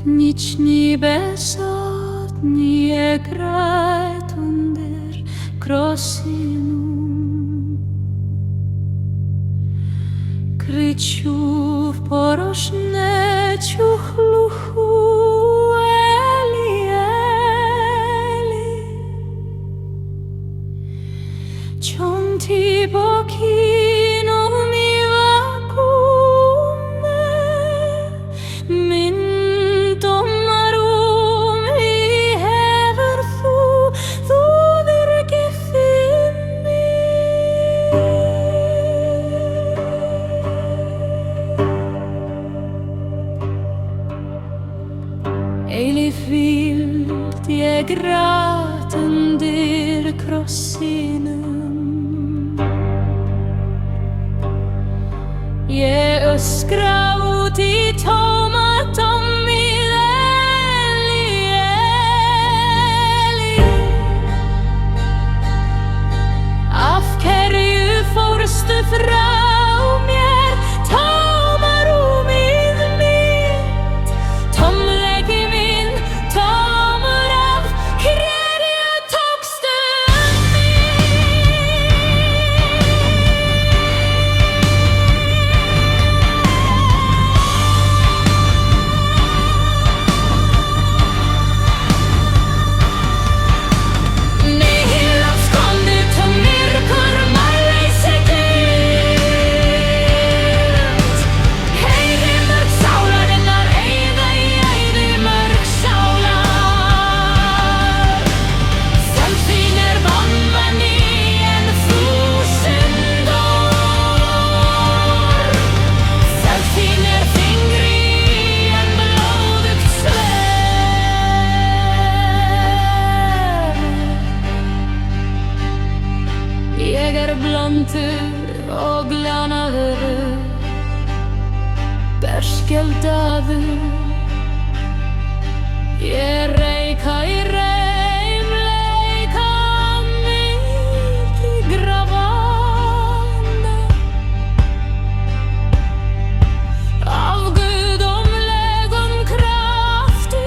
Nic niby sotnie grać under krosinum. Kryciu w porożneciu chluchu eli, eli. Ciąti bokinu mi vacume min tomarum I hefur þú virkið mig. Eilíf vild ég græt undir krossinum. Ég öskra út í tómatómið Eli, Eli. Af hverju fórstu frá mér, tómarúmið mitt, tómleiki minn, tómur af hverju tókstu mig. Nihil abscondet og myrkur mæleysi glemt. Heiði mörg sálarinnar eyða í æði mörg sálar. Sem þín vonmenni en þúsund ár. Sem þín þyngri en blóðugt sverd. Ég blondur og glánaður, berskjaldaður. Ég reika í reimleika milli grafanna. Af guðdómlegum krafti,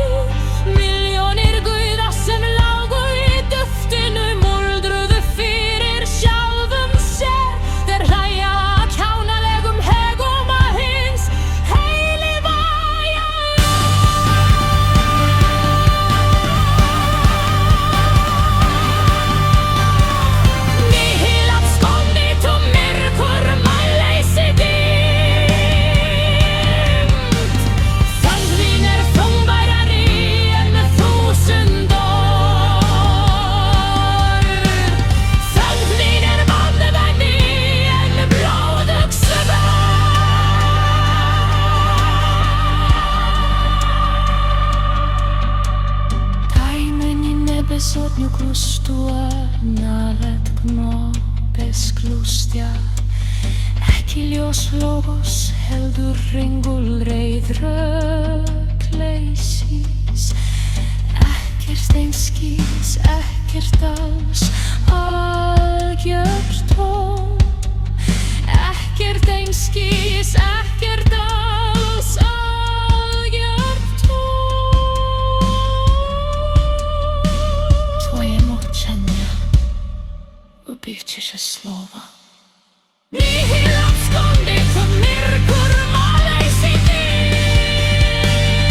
milljónir guða sem lágu í duftinu muldruðu fyrir sjálfum sér. Þeir hlæja að kjánalegum hegum að hins heiliga Nihil abscondet og myrkur mæleysi dimmt. Þögn þín þungbærari en þúsund ár. Þögn þín vandræði en blóðug sverd. Tajmeni nebesotnju kustua nalet gno bez klustja. Ekki ljós logos heldur ringulreið rökleysis. Ekkert einskis, ekkert alls, algjört tóm. Ekkert einskis, ekkert alls, algjört tóm. Twoje mowczenie ubicie się słowa. Nihil abscondet og myrkur mæleysi dimmt.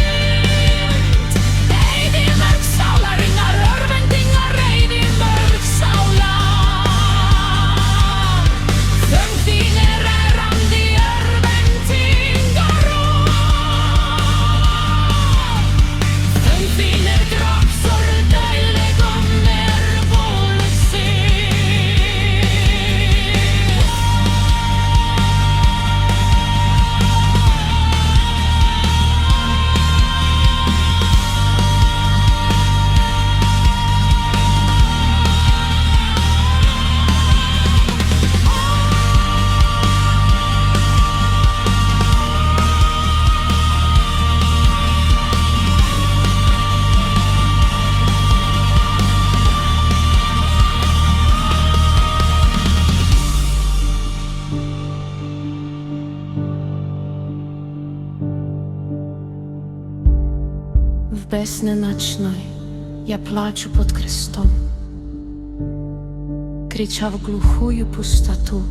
В бездне ночной я плачу под крестом, крича в глухую пустоту: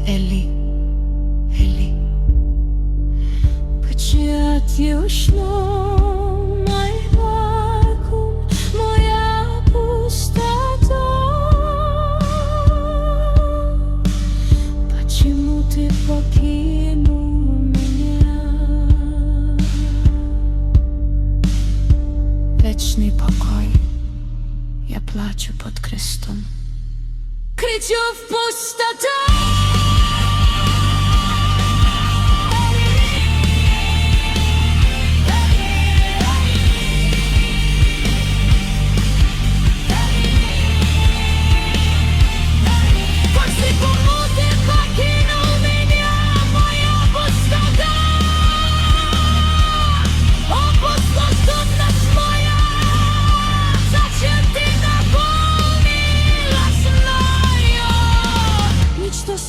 Эли, Эли, почему ты ушла, мой вакуум, моя пустота? Почему ты покинул меня? Вечный покой, я плачу под крестом, кричу в пустоту.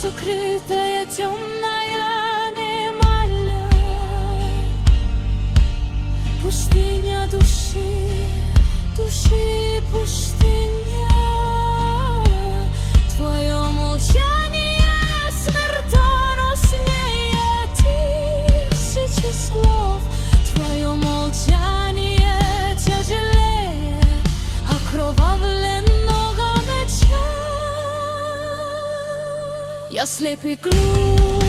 Сокрытая, темная аномалия, пустыня души, души пустыня. Твое молчание смертоноснее тысячи слов. Твое молчание тяжелее окровавленного меча. Я слеп и глух,